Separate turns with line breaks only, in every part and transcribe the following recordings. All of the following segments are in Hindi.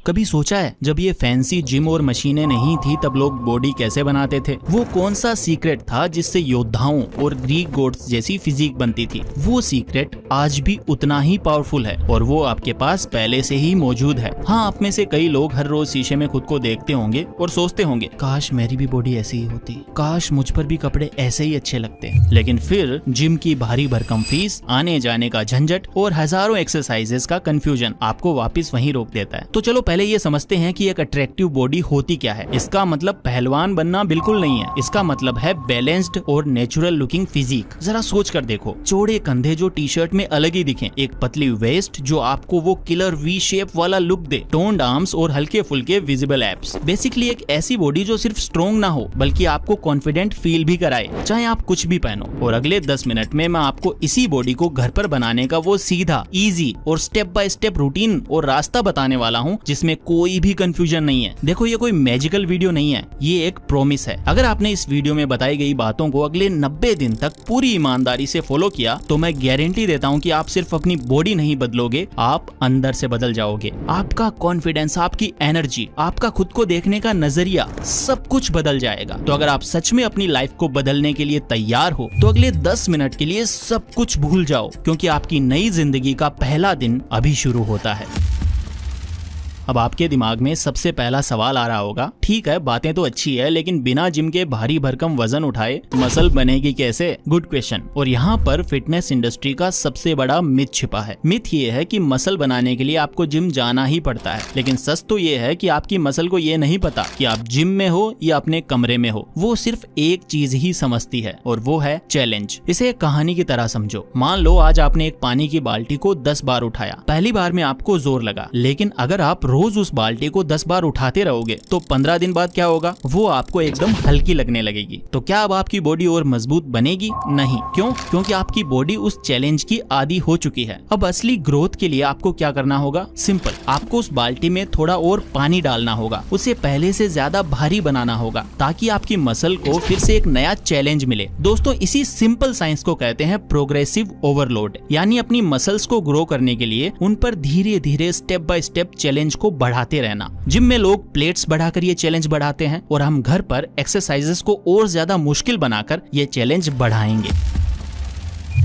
कभी सोचा है जब ये फैंसी जिम और मशीनें नहीं थी तब लोग बॉडी कैसे बनाते थे? वो कौन सा सीक्रेट था जिससे योद्धाओं और ग्रीक गॉड्स जैसी फिजिक बनती थी? वो सीक्रेट आज भी उतना ही पावरफुल है और वो आपके पास पहले से ही मौजूद है। हाँ, आप में से कई लोग हर रोज शीशे में खुद को देखते होंगे और सोचते होंगे काश मेरी भी बॉडी ऐसी ही होती, काश मुझ पर भी कपड़े ऐसे ही अच्छे लगते। लेकिन फिर जिम की भारी भरकम फीस, आने जाने का झंझट और हजारों एक्सरसाइजेस का कंफ्यूजन आपको वापस वहीं रोक देता है। तो चलो पहले ये समझते हैं कि एक अट्रैक्टिव बॉडी होती क्या है। इसका मतलब पहलवान बनना बिल्कुल नहीं है। इसका मतलब है बैलेंस्ड और नेचुरल लुकिंग फिजिक। जरा सोच कर देखो, चौड़े कंधे जो टी शर्ट में अलग ही दिखें, एक पतली वेस्ट जो आपको वो किलर वी शेप वाला लुक दे, टोन्ड आर्म्स और हल्के फुल्के विजिबल एब्स। बेसिकली एक ऐसी बॉडी जो सिर्फ स्ट्रॉन्ग ना हो बल्कि आपको कॉन्फिडेंट फील भी कराए, चाहे आप कुछ भी पहनो। और अगले 10 मिनट में मैं आपको इसी बॉडी को घर पर बनाने का वो सीधा, इजी और स्टेप बाय स्टेप रूटीन और रास्ता बताने वाला हूँ जिसमें कोई भी कंफ्यूजन नहीं है। देखो, ये कोई मैजिकल वीडियो नहीं है, ये एक प्रॉमिस है। अगर आपने इस वीडियो में बताई गई बातों को अगले 90 दिन तक पूरी ईमानदारी से फॉलो किया तो मैं गारंटी देता हूँ कि आप सिर्फ अपनी बॉडी नहीं बदलोगे, आप अंदर से बदल जाओगे। आपका कॉन्फिडेंस, आपकी एनर्जी, आपका खुद को देखने का नजरिया, सब कुछ बदल जाएगा। तो अगर आप सच में अपनी लाइफ को बदलने के लिए तैयार हो तो अगले 10 मिनट के लिए सब कुछ भूल जाओ, क्योंकि आपकी नई जिंदगी का पहला दिन अभी शुरू होता है। अब आपके दिमाग में सबसे पहला सवाल आ रहा होगा, ठीक है बातें तो अच्छी है लेकिन बिना जिम के भारी भरकम वजन उठाए मसल बनेगी कैसे? Good question. और यहाँ पर फिटनेस इंडस्ट्री का सबसे बड़ा मिथ छिपा है। मिथ ये है कि मसल बनाने के लिए आपको जिम जाना ही पड़ता है, लेकिन सच तो ये है कि आपकी मसल को ये नहीं पता कि आप जिम में हो या अपने कमरे में हो। वो सिर्फ एक चीज ही समझती है और वो है चैलेंज। इसे एक कहानी की तरह समझो। मान लो आज आपने एक पानी की बाल्टी को 10 बार उठाया। पहली बार में आपको जोर लगा, लेकिन अगर आप रोज उस बाल्टी को 10 बार उठाते रहोगे तो 15 दिन बाद क्या होगा? वो आपको एकदम हल्की लगने लगेगी। तो क्या अब आपकी बॉडी और मजबूत बनेगी? नहीं। क्यों? क्योंकि आपकी बॉडी उस चैलेंज की आदी हो चुकी है। अब असली ग्रोथ के लिए आपको क्या करना होगा? सिंपल, आपको उस बाल्टी में थोड़ा और पानी डालना होगा, उसे पहले से ज्यादा भारी बनाना होगा ताकि आपकी मसल को फिर से एक नया चैलेंज मिले। दोस्तों, इसी सिंपल साइंस को कहते हैं प्रोग्रेसिव ओवरलोड। यानी अपनी मसल्स को ग्रो करने के लिए उन पर धीरे धीरे स्टेप बाय स्टेप चैलेंज को बढ़ाते रहना। जिम में लोग प्लेट्स बढ़ाकर ये चैलेंज बढ़ाते हैं और हम घर पर एक्सरसाइजेस को और ज्यादा मुश्किल बनाकर ये चैलेंज बढ़ाएंगे।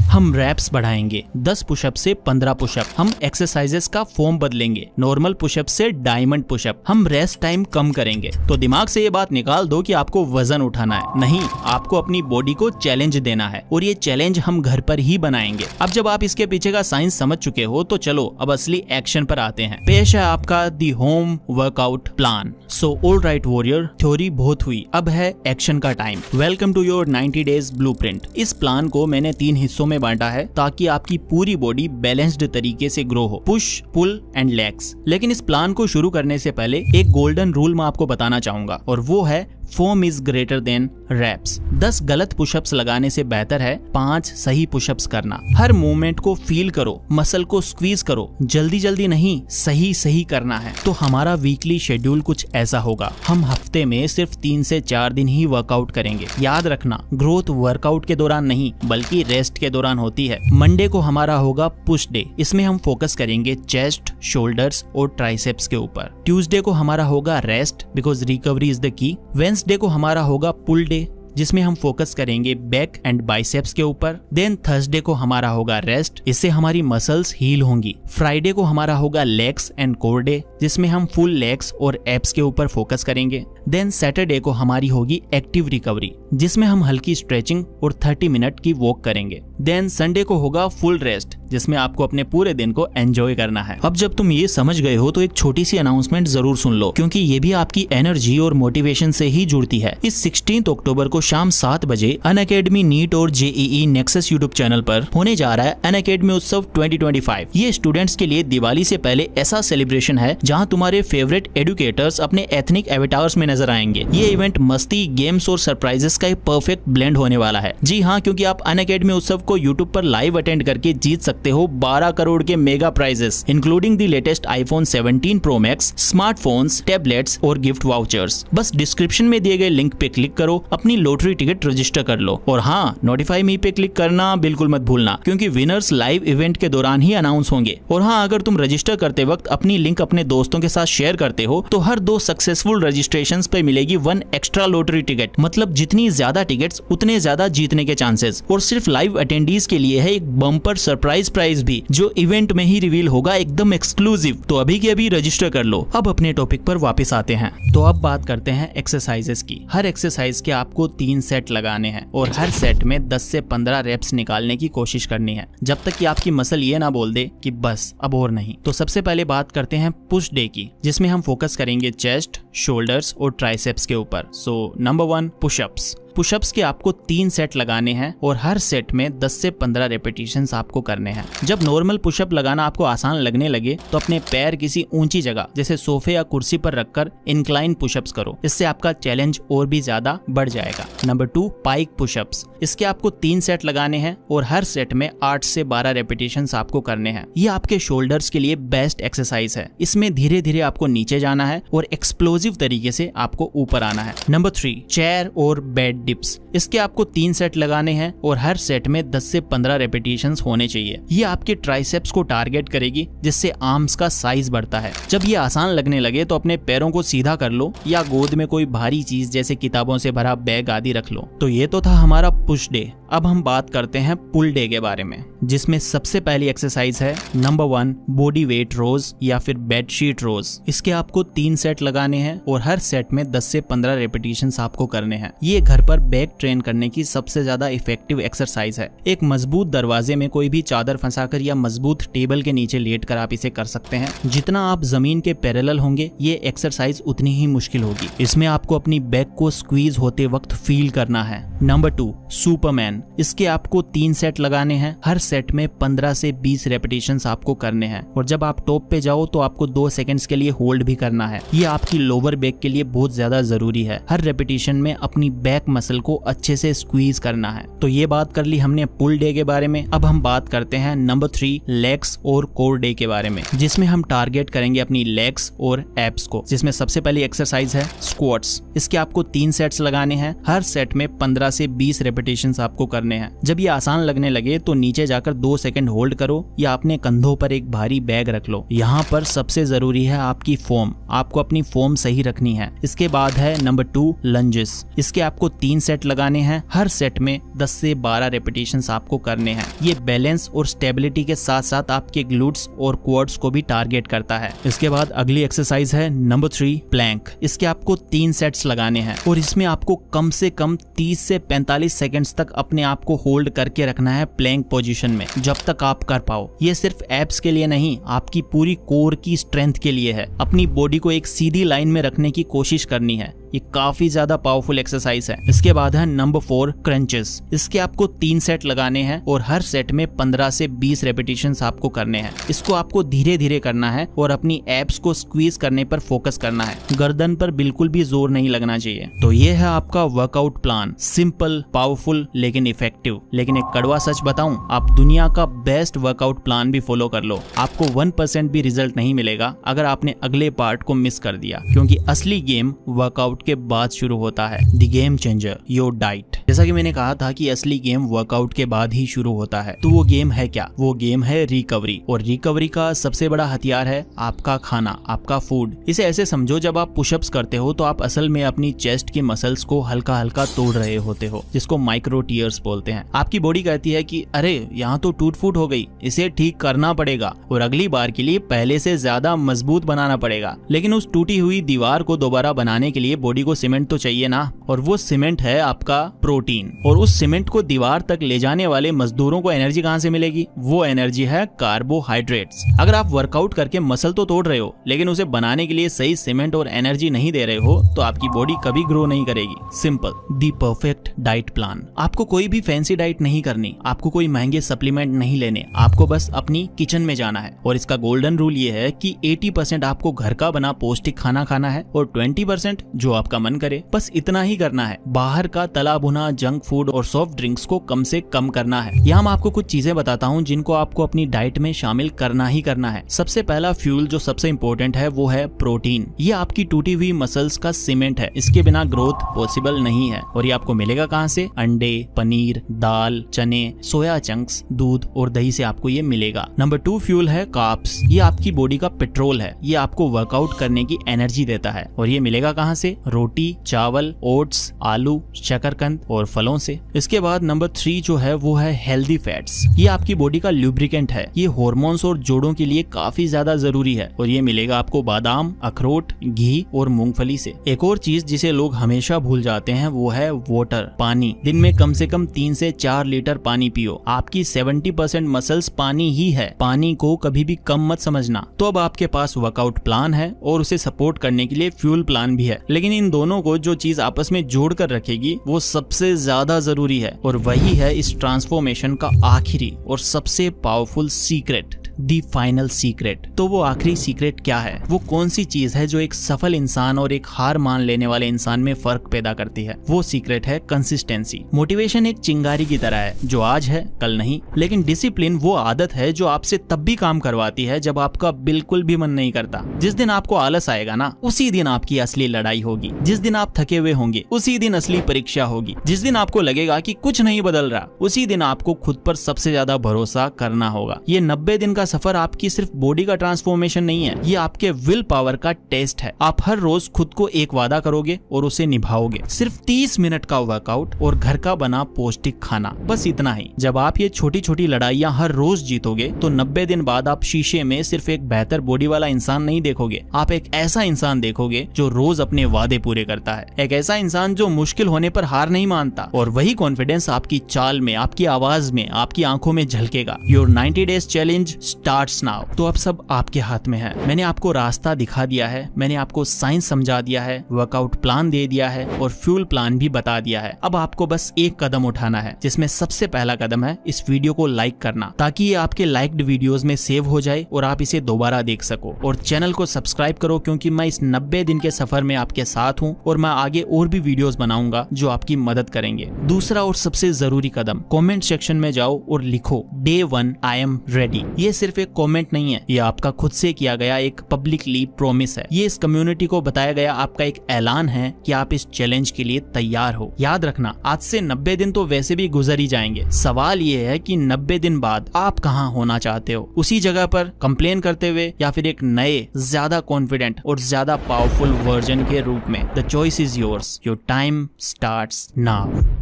हम रैप्स बढ़ाएंगे, 10 पुशअप से 15 पुशअप। हम एक्सरसाइजेस का फॉर्म बदलेंगे, नॉर्मल पुशअप से डायमंड पुशअप। हम रेस्ट टाइम कम करेंगे। तो दिमाग से ये बात निकाल दो कि आपको वजन उठाना है, नहीं, आपको अपनी बॉडी को चैलेंज देना है और ये चैलेंज हम घर पर ही बनाएंगे। अब जब आप इसके पीछे का साइंस समझ चुके हो तो चलो अब असली एक्शन पर आते हैं। पेश है आपका the home workout plan. So all right warrior, theory बहुत हुई, अब है एक्शन का time. Welcome to your 90 days blueprint. इस प्लान को मैंने 3 हिस्सों में बांटा है ताकि आपकी पूरी बॉडी बैलेंस्ड तरीके से ग्रो हो, पुश, पुल एंड लेग्स। लेकिन इस प्लान को शुरू करने से पहले एक गोल्डन रूल मैं आपको बताना चाहूंगा और वो है form is greater than reps. 10 गलत पुशअप्स लगाने से बेहतर है 5 सही पुशअप्स करना। हर मूवमेंट को फील करो, मसल को स्क्वीज करो, जल्दी जल्दी नहीं, सही सही करना है। तो हमारा वीकली शेड्यूल कुछ ऐसा होगा। हम हफ्ते में सिर्फ 3 से 4 दिन ही वर्कआउट करेंगे। याद रखना, ग्रोथ वर्कआउट के दौरान नहीं बल्कि रेस्ट के दौरान होती है। मंडे को हमारा होगा पुश डे, इसमें हम फोकस करेंगे चेस्ट, शोल्डर्स और ट्राइसेप्स के ऊपर। ट्यूसडे को हमारा होगा rest because recovery is the key. Wednesday को हमारा होगा पुल डे जिसमें हम फोकस करेंगे बैक एंड बाइसेप्स के ऊपर। देन थर्सडे को हमारा होगा रेस्ट, इससे हमारी मसल्स हील होंगी। फ्राइडे को हमारा होगा लेग्स एंड कोर डे जिसमें हम फुल लेग्स और एब्स के ऊपर फोकस करेंगे। देन सैटरडे को हमारी होगी एक्टिव रिकवरी जिसमें हम हल्की स्ट्रेचिंग और 30 मिनट की वॉक करेंगे। देन संडे को होगा फुल रेस्ट जिसमें आपको अपने पूरे दिन को एंजॉय करना है। अब जब तुम ये समझ गए हो तो एक छोटी सी अनाउंसमेंट जरूर सुन लो, क्योंकि ये भी आपकी एनर्जी और मोटिवेशन से ही जुड़ती है। इस 16 अक्टूबर को शाम 7 बजे अनअकैडमी नीट और जेईई नेक्सस यूट्यूब चैनल पर होने जा रहा है अनअकैडमी उत्सव 2025। ये स्टूडेंट्स के लिए दिवाली से पहले ऐसा सेलिब्रेशन है जहां तुम्हारे फेवरेट एडुकेटर्स अपने एथनिक एवेटार्स में नजर आएंगे। ये इवेंट मस्ती, गेम्स और सरप्राइजेस का एक परफेक्ट ब्लेंड होने वाला है। जी हाँ, क्योंकि आप अनअकैडमी उत्सव को यूट्यूब पर लाइव अटेंड करके जीत सकते सकते हो 12 करोड़ के mega prizes including the latest iPhone 17 pro max, smartphones, tablets और गिफ्ट वाउचर्स। बस डिस्क्रिप्शन में दिए गए लिंक पे क्लिक करो, अपनी लॉटरी टिकट रजिस्टर कर लो। और हाँ, नोटिफाई मी पे क्लिक करना बिल्कुल मत भूलना, क्योंकि विनर्स लाइव इवेंट के दौरान ही अनाउंस होंगे। और हाँ, अगर तुम रजिस्टर करते वक्त अपनी लिंक अपने दोस्तों के साथ शेयर करते हो तो हर 2 सक्सेसफुल रजिस्ट्रेशंस पे मिलेगी 1 एक्स्ट्रा लॉटरी टिकट। मतलब जितनी ज्यादा टिकट्स उतने ज्यादा जीतने के चांसेस। और सिर्फ लाइव अटेंडीज के लिए है एक बम्पर सरप्राइज प्राइज भी, जो इवेंट में ही रिवील होगा, एकदम एक्सक्लूसिव। तो अभी के अभी रजिस्टर कर लो। अब अपने टॉपिक पर वापस आते हैं। तो अब बात करते हैं एक्सरसाइजेस की। हर एक्सरसाइज के आपको 3 सेट लगाने हैं और हर सेट में 10 से 15 रेप्स निकालने की कोशिश करनी है, जब तक कि आपकी मसल ये ना बोल दे कि बस अब और नहीं। तो सबसे पहले बात करते हैं पुश डे की, जिसमें हम फोकस करेंगे चेस्ट, शोल्डर्स और ट्राइसेप्स के ऊपर। So number 1, pushups. पुशअप्स के आपको 3 सेट लगाने हैं और हर सेट में 10 से 15 रेपिटेशंस आपको करने हैं। जब नॉर्मल पुशअप लगाना आपको आसान लगने लगे तो अपने पैर किसी ऊंची जगह जैसे सोफे या कुर्सी पर रखकर इंक्लाइन पुशअप्स करो। इससे आपका चैलेंज और भी ज्यादा बढ़ जाएगा। Number 2, pike pushups. इसके आपको 3 सेट लगाने हैं और हर सेट में 8 से 12 रेपिटेशंस आपको करने हैं। ये आपके शोल्डर्स के लिए बेस्ट एक्सरसाइज है। इसमें धीरे धीरे आपको नीचे जाना है और एक्सप्लोजिव तरीके से आपको ऊपर आना है। नंबर 3, चेयर और बेड डिप्स। इसके आपको 3 सेट लगाने हैं और हर सेट में 10 से 15 रेपिटेशंस होने चाहिए। ये आपके ट्राइसेप्स को टारगेट करेगी, जिससे आर्म्स का साइज बढ़ता है। जब ये आसान लगने लगे तो अपने पैरों को सीधा कर लो या गोद में कोई भारी चीज जैसे किताबों से भरा बैग आदि रख लो। तो ये तो था हमारा पुश डे। अब हम बात करते हैं पुल डे के बारे में, जिसमें सबसे पहली एक्सरसाइज है नंबर 1, बॉडी वेट रोज या फिर बेडशीट रोज। इसके आपको 3 सेट लगाने हैं और हर सेट में 10 से 15 रेपिटेशंस आपको करने हैं। ये घर पर बैक ट्रेन करने की सबसे ज्यादा इफेक्टिव एक्सरसाइज है। एक मजबूत दरवाजे में कोई भी चादर फंसाकर या मजबूत टेबल के नीचे लेटकर आप इसे कर सकते हैं। जितना आप जमीन के पैरेलल होंगे ये एक्सरसाइज उतनी ही मुश्किल होगी। इसमें आपको अपनी बैक को स्क्वीज होते वक्त फील करना है। Number 2, Superman. इसके आपको 3 सेट लगाने हैं। हर सेट में 15 से 20 रेपिटेशंस आपको करने हैं और जब आप टॉप पे जाओ तो आपको 2 सेकंड्स के लिए होल्ड भी करना है। ये आपकी लोअर बैक के लिए बहुत ज्यादा जरूरी है। हर रेपिटेशन में अपनी बैक मसल को अच्छे से स्क्वीज करना है। तो ये बात कर ली हमने पुल डे के बारे में। अब हम बात करते हैं नंबर 3, लेग्स और कोर डे के बारे में, जिसमें हम टारगेट करेंगे अपनी लेग्स और एब्स को। जिसमें सबसे पहली एक्सरसाइज है स्क्वाट्स। इसके आपको 3 सेट्स लगाने हैं। हर सेट में 15 से 20 रेपिटेशंस आपको करने हैं। जब ये आसान लगने लगे तो नीचे जाकर 2 सेकंड होल्ड करो या अपने कंधों पर एक भारी बैग रख लो। यहाँ पर सबसे जरूरी है आपकी फॉर्म। आपको अपनी फॉर्म सही रखनी है। इसके बाद है नंबर 2, लंजेस। इसके आपको 3 सेट लगाने हैं। हर सेट में 10 से 12 रेपिटेशंस आपको करने हैं। ये बैलेंस और स्टेबिलिटी के साथ साथ आपके ग्लूट्स और क्वाड्स को भी टारगेट करता है। इसके बाद अगली एक्सरसाइज है नंबर 3, प्लैंक। इसके आपको 3 सेट्स लगाने हैं और इसमें आपको कम से कम 30 से 45 सेकंड्स तक अपने आप को होल्ड करके रखना है प्लैंक पोजीशन में, जब तक आप कर पाओ। ये सिर्फ एब्स के लिए नहीं, आपकी पूरी कोर की स्ट्रेंथ के लिए है। अपनी बॉडी को एक सीधी लाइन में रखने की कोशिश करनी है। ये काफी ज्यादा पावरफुल एक्सरसाइज है। इसके बाद है नंबर 4, क्रंचेस। इसके आपको 3 सेट लगाने हैं और हर सेट में 15 से 20 रेपिटेशंस आपको करने हैं। इसको आपको धीरे धीरे करना है और अपनी एब्स को स्क्वीज करने पर फोकस करना है। गर्दन पर बिल्कुल भी जोर नहीं लगना चाहिए। तो ये है आपका वर्कआउट प्लान। सिंपल, पावरफुल लेकिन इफेक्टिव। लेकिन एक कड़वा सच बताऊं, आप दुनिया का बेस्ट वर्कआउट प्लान भी फॉलो कर लो, आपको 1% भी रिजल्ट नहीं मिलेगा अगर आपने अगले पार्ट को मिस कर दिया। क्योंकि असली गेम वर्कआउट के बाद शुरू होता है। The game changer, your diet. जैसा कि मैंने कहा था कि असली गेम वर्कआउट के बाद ही शुरू होता है। तो वो गेम है क्या? वो गेम है रिकवरी। और रिकवरी का सबसे बड़ा हथियार है आपका खाना, आपका फूड। इसे ऐसे समझो, जब आप पुशअप्स करते हो तो आप असल में अपनी चेस्ट की मसल्स को हल्का हल्का तोड़ रहे होते हो, जिसको माइक्रो टीयर्स बोलते हैं। आपकी बॉडी कहती है कि अरे यहाँ तो टूट फूट हो गई, इसे ठीक करना पड़ेगा और अगली बार के लिए पहले से ज्यादा मजबूत बनाना पड़ेगा। लेकिन उस टूटी हुई दीवार को दोबारा बनाने के लिए बॉडी को सीमेंट तो चाहिए ना, और वो सीमेंट है आपका प्रोटीन। और उस सीमेंट को दीवार तक ले जाने वाले मजदूरों को एनर्जी कहाँ से मिलेगी? वो एनर्जी है कार्बोहाइड्रेट्स। अगर आप वर्कआउट करके मसल तो तोड़ रहे हो, लेकिन उसे बनाने के लिए सही सीमेंट और एनर्जी नहीं दे रहे हो, तो आपकी बॉडी कभी ग्रो नहीं करेगी। सिंपल, दी परफेक्ट डाइट प्लान। आपको कोई भी फैंसी डाइट नहीं करनी, आपको कोई महंगे सप्लीमेंट नहीं लेने, आपको बस अपनी किचन में जाना है। और इसका गोल्डन रूल ये है कि 80% आपको घर का बना पौष्टिक खाना खाना है और 20% जो आपका मन करे, बस इतना ही करना है। बाहर का तला भुना खाना, जंक फूड और सॉफ्ट ड्रिंक्स को कम से कम करना है। यहाँ मैं आपको कुछ चीजें बताता हूँ जिनको आपको अपनी डाइट में शामिल करना ही करना है। सबसे पहला फ्यूल जो सबसे इंपॉर्टेंट है वो है प्रोटीन। ये आपकी टूटी हुई मसल्स का सीमेंट है, इसके बिना ग्रोथ पॉसिबल नहीं है। और ये आपको मिलेगा कहाँ से? अंडे, पनीर, दाल, चने, सोया चंक्स, दूध और दही से आपको ये मिलेगा। नंबर 2 फ्यूल है कार्ब्स। ये आपकी बॉडी का पेट्रोल है, ये आपको वर्कआउट करने की एनर्जी देता है। और ये मिलेगा कहाँ से? रोटी, चावल, ओट्स, आलू, शकरकंद और फलों से। इसके बाद नंबर 3 जो है वो है हेल्दी फैट्स। ये आपकी बॉडी का लुब्रिकेंट है, ये हार्मोन्स और जोड़ों के लिए काफी ज्यादा जरूरी है। और ये मिलेगा आपको बादाम, अखरोट, घी और मूंगफली से। एक और चीज जिसे लोग हमेशा भूल जाते हैं वो है वाटर, पानी। दिन में कम से कम 3 से 4 लीटर पानी पियो। आपकी 70% मसल्स पानी ही है, पानी को कभी भी कम मत समझना। तो अब आपके पास वर्कआउट प्लान है और उसे सपोर्ट करने के लिए फ्यूल प्लान भी है, लेकिन इन दोनों को जो चीज आपस में जोड़ कर रखेगी वो सबसे ज्यादा जरूरी है, और वही है इस ट्रांसफॉर्मेशन का आखिरी और सबसे powerful secret, the final secret. तो वो आखिरी सीक्रेट क्या है? वो कौन सी चीज है जो एक सफल इंसान और एक हार मान लेने वाले इंसान में फर्क पैदा करती है? वो सीक्रेट है कंसिस्टेंसी। मोटिवेशन एक चिंगारी की तरह है जो आज है कल नहीं, लेकिन डिसिप्लिन वो आदत है जो आपसे तब भी काम करवाती है जब आपका बिल्कुल भी मन नहीं करता। जिस दिन आपको आलस आएगा ना, उसी दिन आपकी असली लड़ाई होगी। जिस दिन आप थके हुए होंगे, उसी दिन असली परीक्षा होगी। जिस दिन आपको लगेगा कि कुछ नहीं बदल रहा, उसी दिन आपको खुद पर सबसे ज्यादा भरोसा करना होगा। ये 90 दिन का सफर आपकी सिर्फ बॉडी का ट्रांसफॉर्मेशन नहीं है, ये आपके विल पावर का टेस्ट है। आप हर रोज खुद को एक वादा करोगे और उसे निभाओगे। सिर्फ 30 मिनट का वर्कआउट और घर का बना पौष्टिक खाना, बस इतना ही। जब आप ये छोटी छोटी लड़ाइयाँ हर रोज जीतोगे तो 90 दिन बाद आप शीशे में सिर्फ एक बेहतर बॉडी वाला इंसान नहीं देखोगे, आप एक ऐसा इंसान देखोगे जो रोज अपने वादे पूरे करता है। एक ऐसा इंसान जो मुश्किल होने पर हार नहीं मानता। और वही कॉन्फिडेंस आपकी चाल में, आपकी आवाज में, आपकी आंखों में झलकेगा। Your 90 days challenge starts now. तो अब सब आपके हाथ में है। मैंने आपको रास्ता दिखा दिया है, मैंने आपको साइंस समझा दिया है, वर्कआउट प्लान दे दिया है और फ्यूल प्लान भी बता दिया है। अब आपको बस एक कदम उठाना है, जिसमें सबसे पहला कदम है इस वीडियो को लाइक करना, ताकि ये आपके लाइक्ड वीडियोस में सेव हो जाए और आप इसे दोबारा देख सको। और चैनल को सब्सक्राइब करो, क्योंकि मैं इस 90 दिन के सफर में आपके साथ हूँ और मैं आगे और भी वीडियोस बनाऊंगा जो आपकी मदद करेंगे। दूसरा और सबसे जरूरी कदम, कमेंट सेक्शन में जाओ और लिखो Day 1 I am ready। ये सिर्फ एक कमेंट नहीं है, ये आपका खुद से किया गया एक पब्लिकली प्रॉमिस है। ये इस कम्युनिटी को बताया गया आपका एक ऐलान है कि आप इस चैलेंज के लिए तैयार हो। याद रखना, आज से 90 दिन तो वैसे भी गुजर ही जाएंगे। सवाल ये है कि 90 दिन बाद आप कहाँ होना चाहते हो? उसी जगह पर कंप्लेन करते हुए, या फिर एक नए, ज्यादा कॉन्फिडेंट और ज्यादा पावरफुल वर्जन के रूप में? The choice is yours. Your time starts now.